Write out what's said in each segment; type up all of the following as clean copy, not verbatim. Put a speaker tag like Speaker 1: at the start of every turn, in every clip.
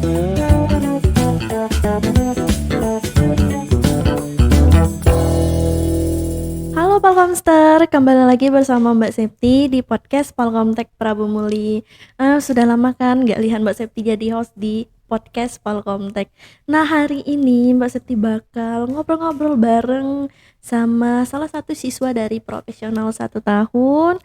Speaker 1: Halo Palkomster, kembali lagi bersama Mbak Septi di podcast Palkomtek Prabu Muli. Sudah lama kan gak lihat Mbak Septi jadi host di podcast Palkomtek. Nah hari ini Mbak Septi bakal ngobrol-ngobrol bareng sama salah satu siswa dari profesional 1 tahun.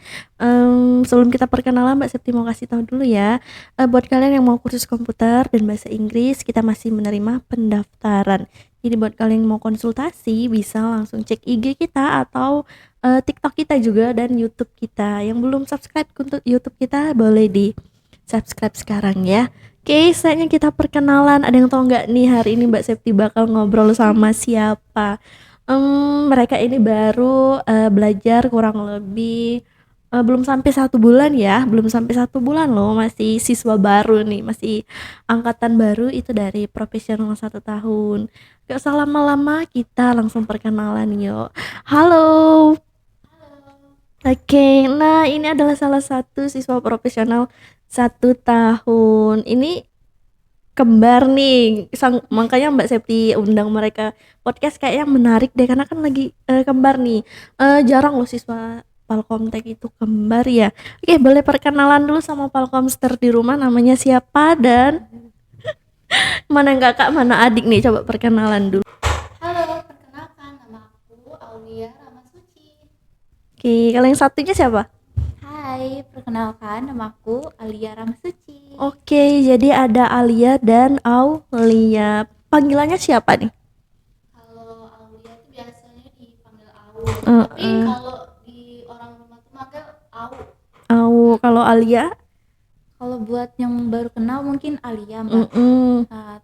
Speaker 1: Sebelum kita perkenalan Mbak Septi mau kasih tahu dulu ya, buat kalian yang mau kursus komputer dan bahasa Inggris, kita masih menerima pendaftaran. Jadi buat kalian yang mau konsultasi bisa langsung cek IG kita atau TikTok kita juga dan YouTube kita. Yang belum subscribe untuk YouTube kita boleh di subscribe sekarang ya. Oke, saatnya kita perkenalan. Ada yang tahu nggak nih hari ini Mbak Septi bakal ngobrol sama siapa? Mereka ini baru belajar kurang lebih belum sampai 1 bulan ya, belum sampai 1 bulan loh, masih siswa baru nih, masih angkatan baru itu dari profesional 1 tahun. Gak usah lama-lama, kita langsung perkenalan yuk. Halo. Oke, nah ini adalah salah satu siswa profesional 1 tahun. Ini kembar nih, makanya Mbak Septi undang mereka podcast kayaknya menarik deh karena kan lagi kembar nih. Jarang loh siswa Palkomtek itu kembar ya. Oke, boleh perkenalan dulu sama Palkomster di rumah, namanya siapa dan mana yang kakak, mana adik nih, coba perkenalan dulu.
Speaker 2: Halo, perkenalkan nama aku Aulia Ramasuci.
Speaker 1: Oke, kalau yang satunya siapa?
Speaker 2: Hai, perkenalkan nama aku Alia Ramasuci.
Speaker 1: Oke, jadi ada Alia dan Aulia. Panggilannya siapa nih?
Speaker 2: Kalau Aulia itu biasanya dipanggil Au. Tapi kalau di orang rumah tuh manggil Au.
Speaker 1: Kalau Alia?
Speaker 2: Kalau buat yang baru kenal mungkin Alia, Mbak.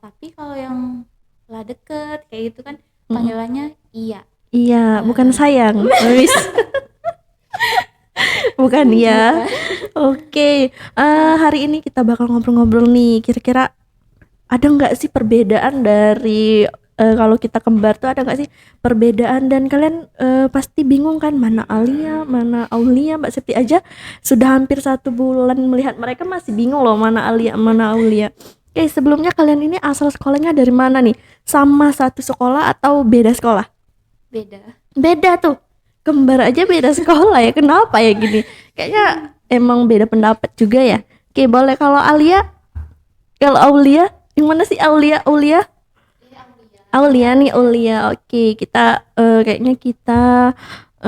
Speaker 2: Tapi kalau yang lah deket kayak gitu kan panggilannya Iya.
Speaker 1: Iya, bukan sayang. Wis. Bukan ya. Oke, hari ini kita bakal ngobrol-ngobrol nih. Kira-kira ada nggak sih perbedaan dari kalau kita kembar tuh, ada nggak sih perbedaan? Dan kalian pasti bingung kan, mana Alia, mana Aulia. Mbak Septi aja sudah hampir 1 bulan melihat mereka masih bingung loh mana Alia, mana Aulia. Oke, sebelumnya kalian ini asal sekolahnya dari mana nih? Sama satu sekolah atau beda sekolah? Beda tuh. Kembar aja beda sekolah ya, kenapa ya gini? Kayaknya emang beda pendapat juga ya. Oke, boleh. Kalau Alia, kalau Aulia, yang mana sih Aulia? Aulia nih, Aulia. Oke, kita kayaknya kita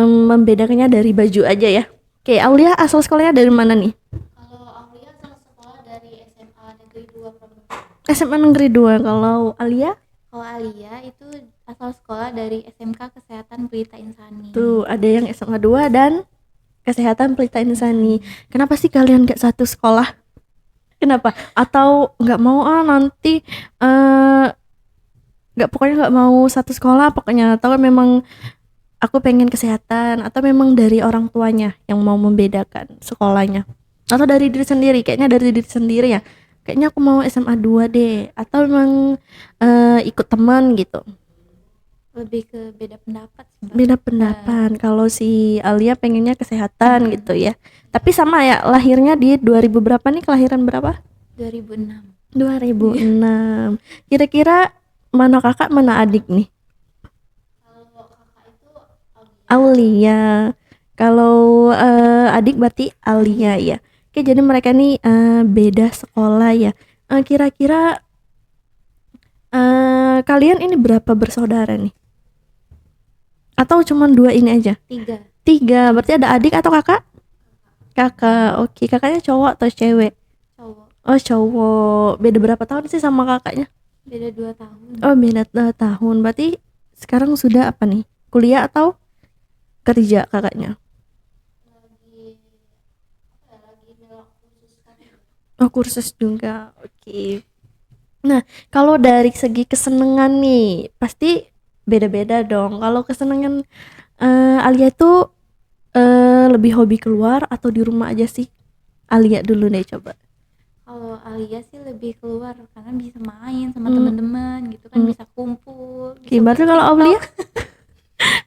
Speaker 1: membedakannya dari baju aja ya. Oke, Aulia asal sekolahnya dari mana nih?
Speaker 2: Kalau Aulia asal sekolah dari SMA Negeri 2 Pondok.
Speaker 1: SMA Negeri 2. Kalau Alia?
Speaker 2: Kalau Alia itu asal sekolah dari SMK Kesehatan Pelita Insani.
Speaker 1: Tuh, ada yang SMA 2 dan Kesehatan Pelita Insani. Kenapa sih kalian gak satu sekolah? Kenapa? Atau nggak mau nanti pokoknya nggak mau satu sekolah pokoknya, atau memang aku pengen kesehatan, atau memang dari orang tuanya yang mau membedakan sekolahnya, atau dari diri sendiri? Kayaknya dari diri sendiri ya, kayaknya aku mau SMA 2 deh, atau memang ikut teman gitu.
Speaker 2: Lebih ke beda pendapat sih, Mbak.
Speaker 1: Beda pendapat. Kalau si Alia pengennya kesehatan gitu ya, tapi sama ya, lahirnya di 2000 berapa nih, kelahiran berapa? 2006. Kira-kira mana kakak mana adik nih?
Speaker 2: Kalau kakak itu
Speaker 1: Aulia. Kalau adik berarti Alia ya. Oke, jadi mereka nih beda sekolah ya. Kira-kira kalian ini berapa bersaudara nih? Atau cuma 2 ini aja? 3. Berarti ada adik atau kakak? Kakak. Oke, kakaknya cowok atau cewek?
Speaker 2: Cowok.
Speaker 1: Oh, cowok. Beda berapa tahun sih sama kakaknya?
Speaker 2: Beda 2 tahun.
Speaker 1: Oh, beda 2 tahun. Berarti sekarang sudah apa nih? Kuliah atau kerja kakaknya?
Speaker 2: Lagi melok kursus kan.
Speaker 1: Oh, kursus juga. Oke. Nah, kalau dari segi kesenangan nih, pasti beda-beda dong. Kalau kesenangan Alia itu lebih hobi keluar atau di rumah aja sih? Alia dulu deh coba.
Speaker 2: Kalau Alia sih lebih keluar karena bisa main sama teman-teman gitu kan, bisa kumpul.
Speaker 1: Berarti kalau Aulia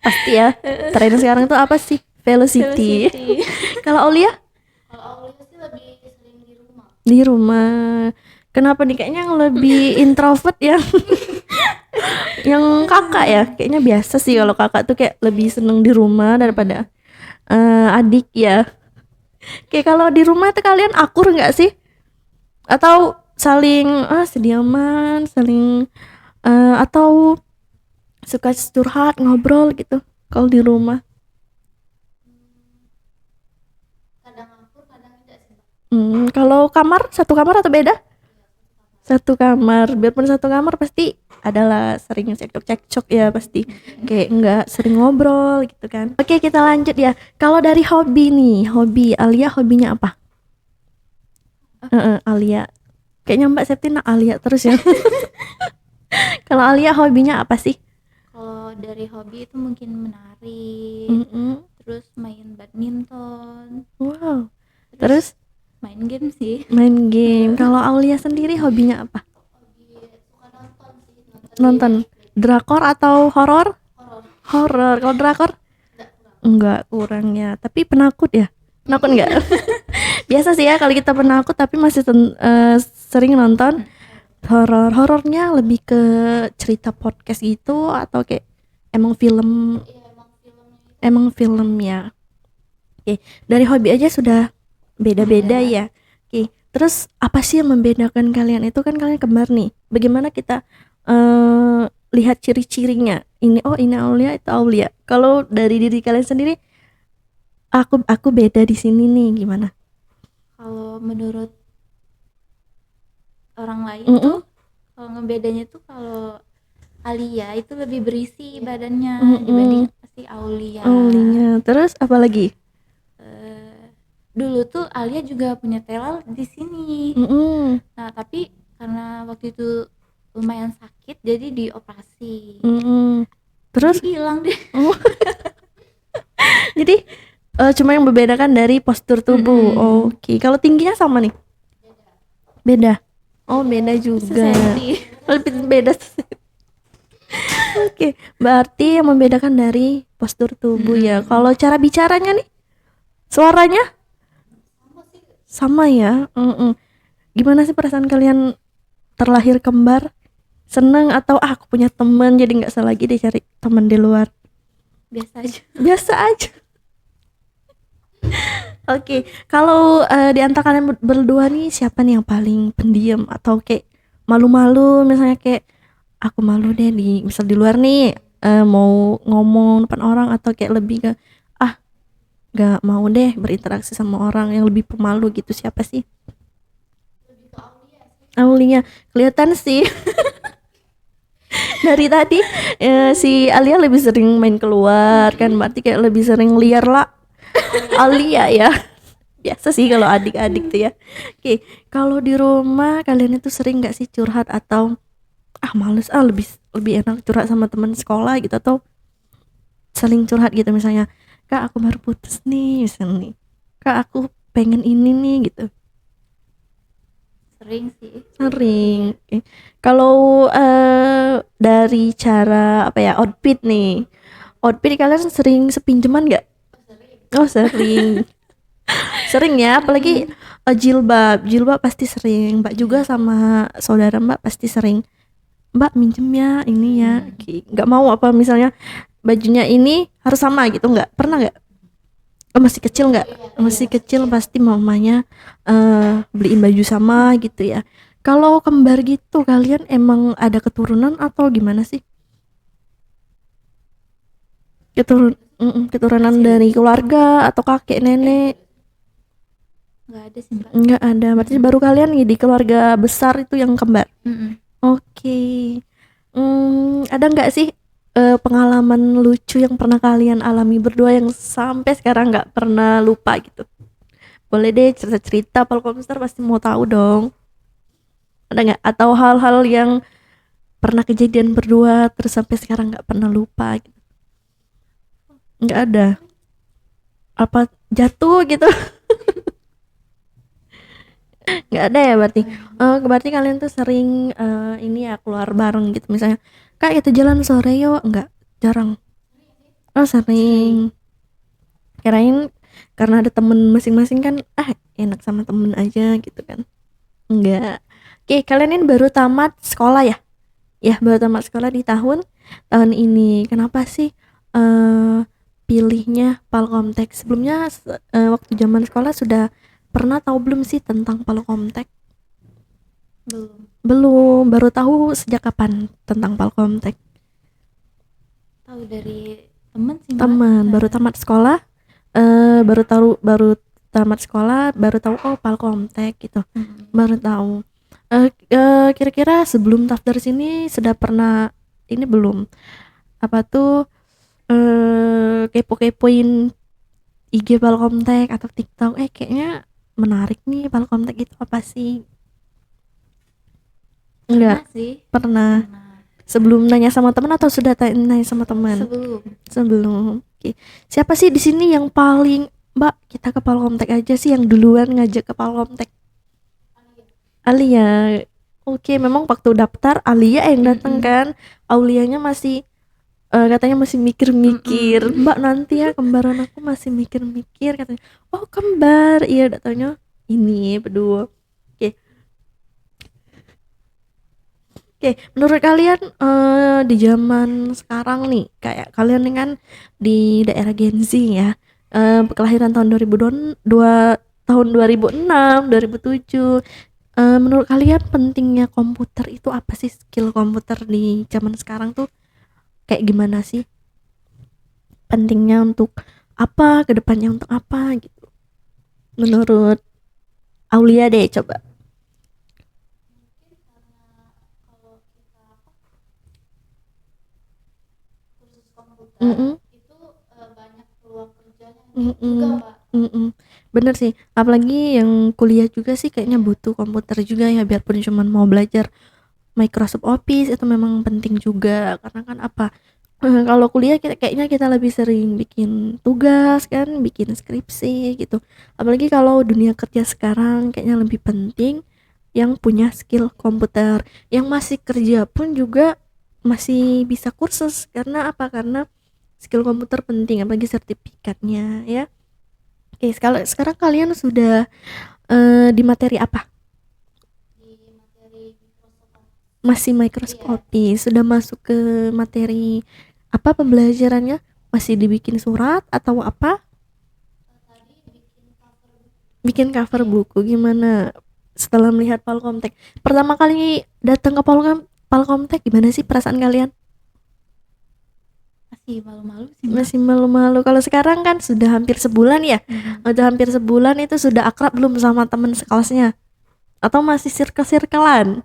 Speaker 1: pasti ya. Tren sekarang itu apa sih? Velocity. Kalau Aulia?
Speaker 2: Kalau Aulia sih lebih sering di rumah.
Speaker 1: Di rumah. Kenapa nih, kayaknya yang lebih introvert yang kakak ya, kayaknya biasa sih kalau kakak tuh kayak lebih seneng di rumah daripada adik ya. Kayak kalau di rumah tuh kalian akur nggak sih? Atau saling sediaman, saling atau suka curhat ngobrol gitu kalau di rumah?
Speaker 2: Kadang akur, kadang tidak sih, Mbak.
Speaker 1: Kalau kamar, satu kamar atau beda? Satu kamar. Biarpun satu kamar pasti adalah sering cekcok-cekcok ya pasti. Kayak nggak sering ngobrol gitu kan. Oke, kita lanjut ya. Kalau dari hobi nih, hobi Alia hobinya apa? Alia. Kayaknya Mbak Septina Alia terus ya. Kalau Alia hobinya apa sih?
Speaker 2: Kalau dari hobi itu mungkin menari,
Speaker 1: Mm-mm.
Speaker 2: terus main badminton,
Speaker 1: Wow. Terus
Speaker 2: main game sih.
Speaker 1: main game. Kalau Aulia sendiri hobinya apa?
Speaker 2: Suka nonton sih,
Speaker 1: Nonton drakor atau horor?
Speaker 2: horor.
Speaker 1: Horor. Kalau drakor? Enggak, kurang ya. Tapi penakut ya? Penakut enggak? Biasa sih ya kalau kita penakut tapi masih sering nonton horor. Horornya lebih ke cerita podcast gitu atau kayak emang film?
Speaker 2: Iya, emang filmnya itu
Speaker 1: Emang film ya. Oke, dari hobi aja sudah beda-beda ya. Oke, terus apa sih yang membedakan kalian? Itu kan kalian kembar nih. Bagaimana kita lihat ciri-cirinya? Ini Aulia, itu Aulia. Kalau dari diri kalian sendiri, aku beda di sini nih, gimana?
Speaker 2: kalau menurut orang lain
Speaker 1: Mm-mm.
Speaker 2: tuh, kalau ngebedanya tuh kalau Alia itu lebih berisi badannya
Speaker 1: Mm-mm.
Speaker 2: dibanding si Aulia.
Speaker 1: Aulia. Terus apa lagi?
Speaker 2: Dulu tuh Alia juga punya telal di sini.
Speaker 1: Mm-mm.
Speaker 2: Nah, tapi karena waktu itu lumayan sakit jadi dioperasi.
Speaker 1: Mm-mm. Terus
Speaker 2: Jadi hilang deh.
Speaker 1: jadi cuma yang membedakan dari postur tubuh. Oke, kalau tingginya sama nih? Beda. Oh, beda juga.
Speaker 2: Sesenti.
Speaker 1: Lebih beda. Oke, berarti yang membedakan dari postur tubuh ya. Kalau cara bicaranya nih, suaranya sama ya. Gimana sih perasaan kalian terlahir kembar? Seneng atau aku punya teman jadi nggak salah lagi deh cari teman di luar?
Speaker 2: Biasa aja.
Speaker 1: Biasa aja. Oke, kalau di antara kalian berdua nih siapa nih yang paling pendiam atau kayak malu-malu, misalnya kayak aku malu deh misal di luar nih mau ngomong depan orang, atau kayak lebih ke nggak mau deh berinteraksi sama orang, yang lebih pemalu gitu, siapa sih? Aulia kelihatan sih. Dari tadi si Alia lebih sering main keluar kan, berarti kayak lebih sering liar lah Alia ya. Biasa sih kalau adik-adik tuh ya. Oke, kalau di rumah kalian itu sering nggak sih curhat atau males lebih lebih enak curhat sama teman sekolah gitu, atau saling curhat gitu, misalnya kak aku baru putus nih misalnya nih, kak aku pengen ini nih gitu?
Speaker 2: Sering sih.
Speaker 1: Sering. Oke. Kalau dari cara apa ya, outfit nih, outfit kalian sering sepinjaman nggak? Oh sering. Sering ya, apalagi jilbab pasti sering. Mbak juga sama saudara Mbak pasti sering, Mbak minjem ya ini ya. Nggak mau apa misalnya bajunya ini harus sama gitu, nggak pernah nggak? Masih kecil nggak? Masih kecil pasti mamanya beliin baju sama gitu ya. Kalau kembar gitu kalian emang ada keturunan atau gimana sih? Keturunan dari keluarga atau kakek nenek?
Speaker 2: Nggak ada sih, Mbak.
Speaker 1: Nggak ada, berarti baru kalian nih di keluarga besar itu yang kembar. Oke. Ada nggak sih pengalaman lucu yang pernah kalian alami berdua yang sampai sekarang nggak pernah lupa gitu? Boleh deh cerita-cerita, Polkomster pasti mau tahu dong. Ada nggak? Atau hal-hal yang pernah kejadian berdua terus sampai sekarang nggak pernah lupa gitu? Nggak ada. Apa jatuh gitu? Nggak ada ya berarti. Berarti kalian tuh sering ini ya keluar bareng gitu, misalnya kak kita jalan sore yuk, nggak? Jarang. Oh sering. Kirain karena ada temen masing-masing kan, enak sama temen aja gitu kan. Enggak. Oke, kalian ini baru tamat sekolah ya? Ya, baru tamat sekolah di tahun ini. Kenapa sih pilihnya Palkomtek? Sebelumnya waktu zaman sekolah sudah pernah tahu belum sih tentang Palkomtek? Belum, baru tahu sejak kapan tentang Palkomtek?
Speaker 2: Tahu dari temen sih,
Speaker 1: Teman, baru tamat sekolah, baru tamat sekolah, baru tahu oh Palkomtek gitu. Baru tahu. Kira-kira sebelum daftar sini sudah pernah ini belum? Apa tuh kepo-kepoin IG Palkomtek atau TikTok? Kayaknya menarik nih Palkomtek itu apa sih? Enggak
Speaker 2: sih.
Speaker 1: pernah. Sebelum nanya sama teman atau sudah nanya sama teman? Sebelum. Oke. Siapa sih di sini yang paling, Mbak, kita ke Palkomtek aja sih, yang duluan ngajak ke Palkomtek? Alia. Oke, memang waktu daftar Alia yang datang kan. Aulianya masih katanya masih mikir-mikir. Mbak, nanti ya kembaran aku masih mikir-mikir katanya. Oh, kembar. Iya, datanya ini berdua. Oke, menurut kalian di zaman sekarang nih, kayak kalian nih kan di daerah Gen Z ya, kelahiran tahun 2002, tahun 2006, 2007. Menurut kalian pentingnya komputer itu apa sih? Skill komputer di zaman sekarang tuh kayak gimana sih? Pentingnya untuk apa? Kedepannya untuk apa gitu? Menurut Aulia deh, coba.
Speaker 2: Itu banyak peluang kerjanya juga, Mbak.
Speaker 1: Bener sih, apalagi yang kuliah juga sih kayaknya butuh komputer juga ya, biarpun cuman mau belajar Microsoft Office itu memang penting juga, karena kan apa, kalau kuliah kayaknya kita lebih sering bikin tugas kan, bikin skripsi gitu. Apalagi kalau dunia kerja sekarang kayaknya lebih penting yang punya skill komputer. Yang masih kerja pun juga masih bisa kursus, karena apa, karena skill komputer penting, apalagi sertifikatnya ya. Oke, sekarang kalian sudah di materi apa?
Speaker 2: Di materi Microsoft.
Speaker 1: Masih Microsoft Office. Sudah masuk ke materi apa pembelajarannya? Masih dibikin surat atau apa?
Speaker 2: Tadi
Speaker 1: Bikin cover buku. Gimana setelah melihat Palkomtek? Pertama kali datang ke Palkomtek, gimana sih perasaan kalian?
Speaker 2: masih malu-malu sih, Mbak.
Speaker 1: Masih malu-malu. Kalau sekarang kan sudah hampir sebulan ya. Udah hampir sebulan, itu sudah akrab belum sama teman sekelasnya? Atau masih circle-circlean?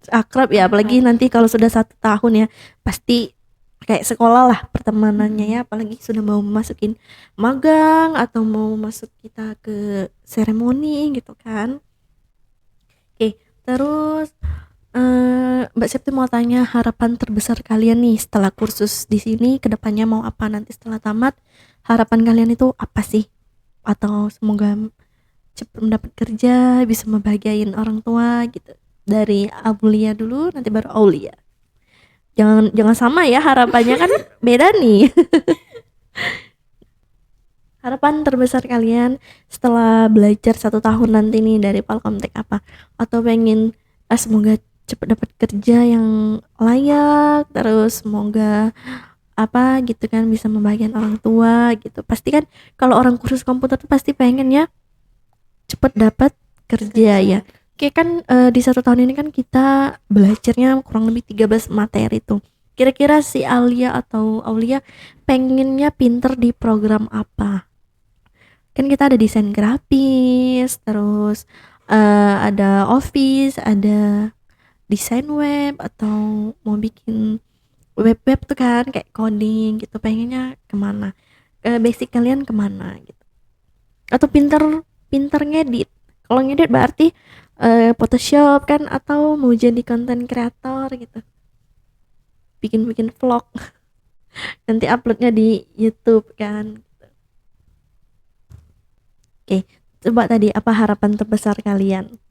Speaker 1: Akrab ya, apalagi nanti kalau sudah 1 tahun ya, pasti kayak sekolah lah pertemanannya ya, apalagi sudah mau masukin magang atau mau masuk kita ke seremoni gitu kan. Oke, terus Mbak Septi mau tanya, harapan terbesar kalian nih setelah kursus di sini, kedepannya mau apa nanti setelah tamat? Harapan kalian itu apa sih? Atau semoga cepat mendapat kerja, bisa membahagiain orang tua gitu. Dari Aulia dulu, nanti baru Aulia. Jangan sama ya harapannya, kan beda nih. Harapan terbesar kalian setelah belajar 1 tahun nanti nih dari Palkomtek apa? Atau pengen semoga cepat dapat kerja yang layak, terus semoga apa gitu kan, bisa membahagiakan orang tua gitu. Pasti kan kalau orang kursus komputer tuh pasti pengen ya cepat dapat kerja ya. Oke kan di 1 tahun ini kan kita belajarnya kurang lebih 13 materi tuh. Kira-kira si Alia atau Aulia pengennya pinter di program apa? Kan kita ada desain grafis, terus ada office, ada desain web, atau mau bikin web tuh kan kayak coding gitu, pengennya kemana? Basic kalian kemana gitu? Atau pinter ngedit? Kalau ngedit berarti Photoshop kan, atau mau jadi content creator gitu, bikin vlog nanti uploadnya di YouTube kan. Oke, coba tadi apa harapan terbesar kalian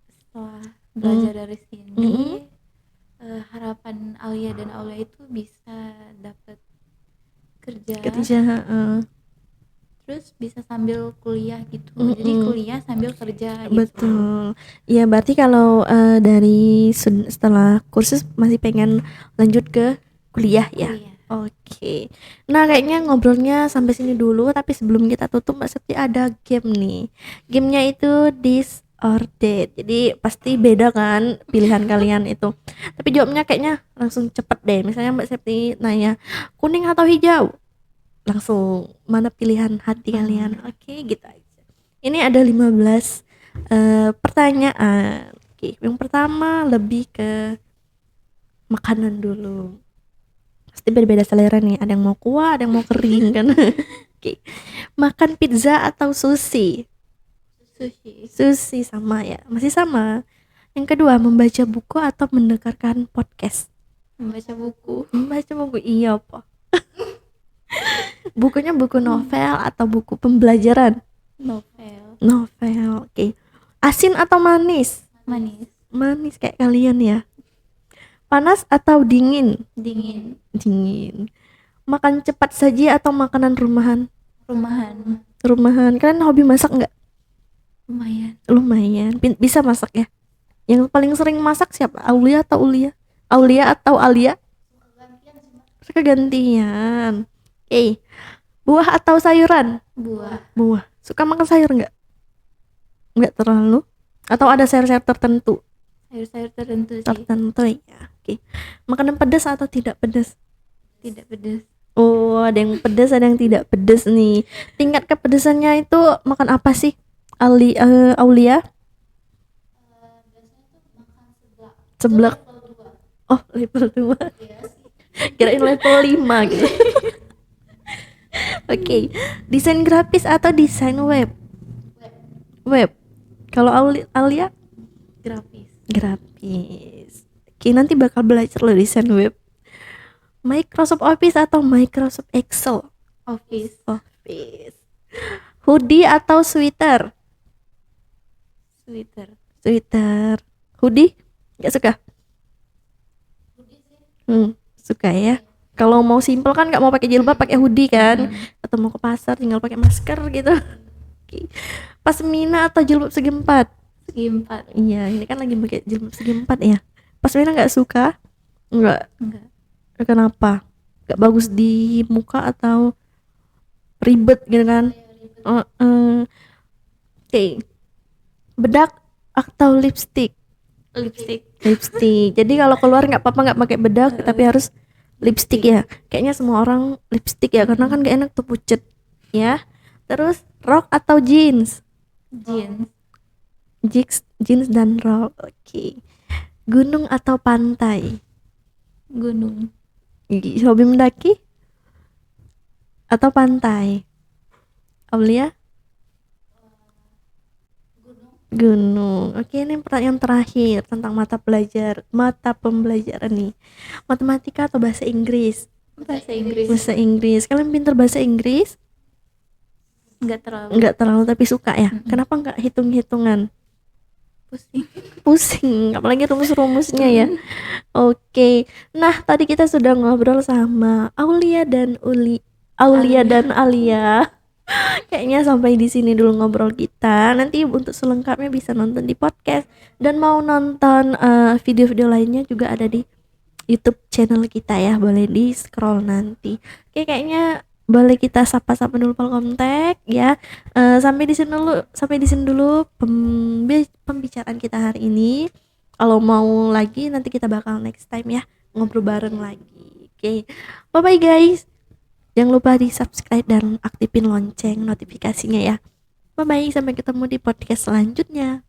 Speaker 2: Setelah belajar dari sini, harapan Alia dan Aulia itu bisa dapat kerja. terus bisa sambil kuliah gitu. Jadi kuliah sambil kerja gitu.
Speaker 1: Betul. Ya berarti kalau dari setelah kursus masih pengen lanjut ke kuliah ya.
Speaker 2: Kuliah.
Speaker 1: Oke. Nah kayaknya ngobrolnya sampai sini dulu, tapi sebelum kita tutup Mbak Septi ada game nih. Gamenya itu this or that. Jadi pasti beda kan pilihan kalian itu. Tapi jawabnya kayaknya langsung cepet deh. Misalnya Mbak Septi nanya kuning atau hijau, langsung mana pilihan hati kalian. Oke, gitu aja. Ini ada 15 pertanyaan. Oke, yang pertama lebih ke makanan dulu. Pasti beda-beda selera nih. Ada yang mau kuah, ada yang mau kering kan. Oke. Makan pizza atau sushi?
Speaker 2: Sushi.
Speaker 1: Sushi sama ya, masih sama. Yang kedua, membaca buku atau mendengarkan podcast?
Speaker 2: Membaca buku.
Speaker 1: Membaca buku, iya apa? Bukunya buku novel atau buku pembelajaran?
Speaker 2: Novel.
Speaker 1: Novel, oke. Asin atau manis?
Speaker 2: Manis.
Speaker 1: Manis kayak kalian ya. Panas atau dingin?
Speaker 2: Dingin.
Speaker 1: Dingin. Makan cepat saji atau makanan rumahan?
Speaker 2: Rumahan.
Speaker 1: Rumahan. Kalian hobi masak nggak?
Speaker 2: Lumayan.
Speaker 1: Lumayan. Bisa masak ya? Yang paling sering masak siapa? Aulia atau Ulia? Aulia atau Alia? Suka gantian. Oke. Buah atau sayuran?
Speaker 2: Buah.
Speaker 1: Buah. Suka makan sayur nggak? Nggak terlalu? Atau ada sayur-sayur tertentu?
Speaker 2: Sayur-sayur tertentu sih.
Speaker 1: Tertentu ya. Oke. Makanan pedas atau tidak pedas?
Speaker 2: Tidak pedas.
Speaker 1: Oh, ada yang pedas, ada yang tidak pedas nih. Tingkat kepedasannya itu makan apa sih? Aulia? Seblak. Oh, level 2. Kirain level 5 gitu. Oke. Desain grafis atau desain web? Web. Kalau Aulia?
Speaker 2: Grafis.
Speaker 1: Grafis. Oke, nanti bakal belajar loh desain web. Microsoft Office atau Microsoft Excel?
Speaker 2: Office.
Speaker 1: Office. Hoodie atau sweater?
Speaker 2: Sweater.
Speaker 1: Sweater. Hoodie? Gak suka? Suka ya. Kalau mau simple kan nggak mau pakai jilbab, pakai hoodie kan. Atau mau ke pasar tinggal pakai masker gitu. Oke. Pasmina atau jilbab segi 4?
Speaker 2: Segi 4.
Speaker 1: Iya, ini kan lagi pakai jilbab segi 4 ya. Pasmina nggak suka? Enggak. Kenapa? Gak bagus di muka atau ribet gitu kan? Oke. Bedak atau lipstick? Lipstick. Jadi kalau keluar nggak apa-apa nggak pakai bedak, tapi harus lipstick ya. Kayaknya semua orang lipstick ya, karena kan gak enak tuh pucet ya. Terus rok atau jeans? Jeans dan rok. Oke. Gunung atau pantai?
Speaker 2: Gunung.
Speaker 1: Hobi mendaki atau pantai? Aulia? Gunung. Oke, ini pertanyaan terakhir tentang mata pembelajaran nih. Matematika atau bahasa Inggris?
Speaker 2: Bahasa Inggris.
Speaker 1: Bahasa Inggris. Kalian pintar bahasa Inggris?
Speaker 2: Enggak terlalu.
Speaker 1: Enggak terlalu tapi suka ya. Kenapa enggak hitung-hitungan? Pusing, apalagi rumus-rumusnya ya. Oke. Nah, tadi kita sudah ngobrol sama Aulia dan Alia. Kayaknya sampai di sini dulu ngobrol kita. Nanti untuk selengkapnya bisa nonton di podcast, dan mau nonton video-video lainnya juga ada di YouTube channel kita ya. Boleh di scroll nanti. Oke, kayaknya boleh kita sapa-sapa dulu Polkomtek ya. Sampai di sini dulu pembicaraan kita hari ini. Kalau mau lagi nanti kita bakal next time ya ngobrol bareng lagi. Oke. Bye bye guys. Jangan lupa di subscribe dan aktifin lonceng notifikasinya ya. Bye bye, sampai ketemu di podcast selanjutnya.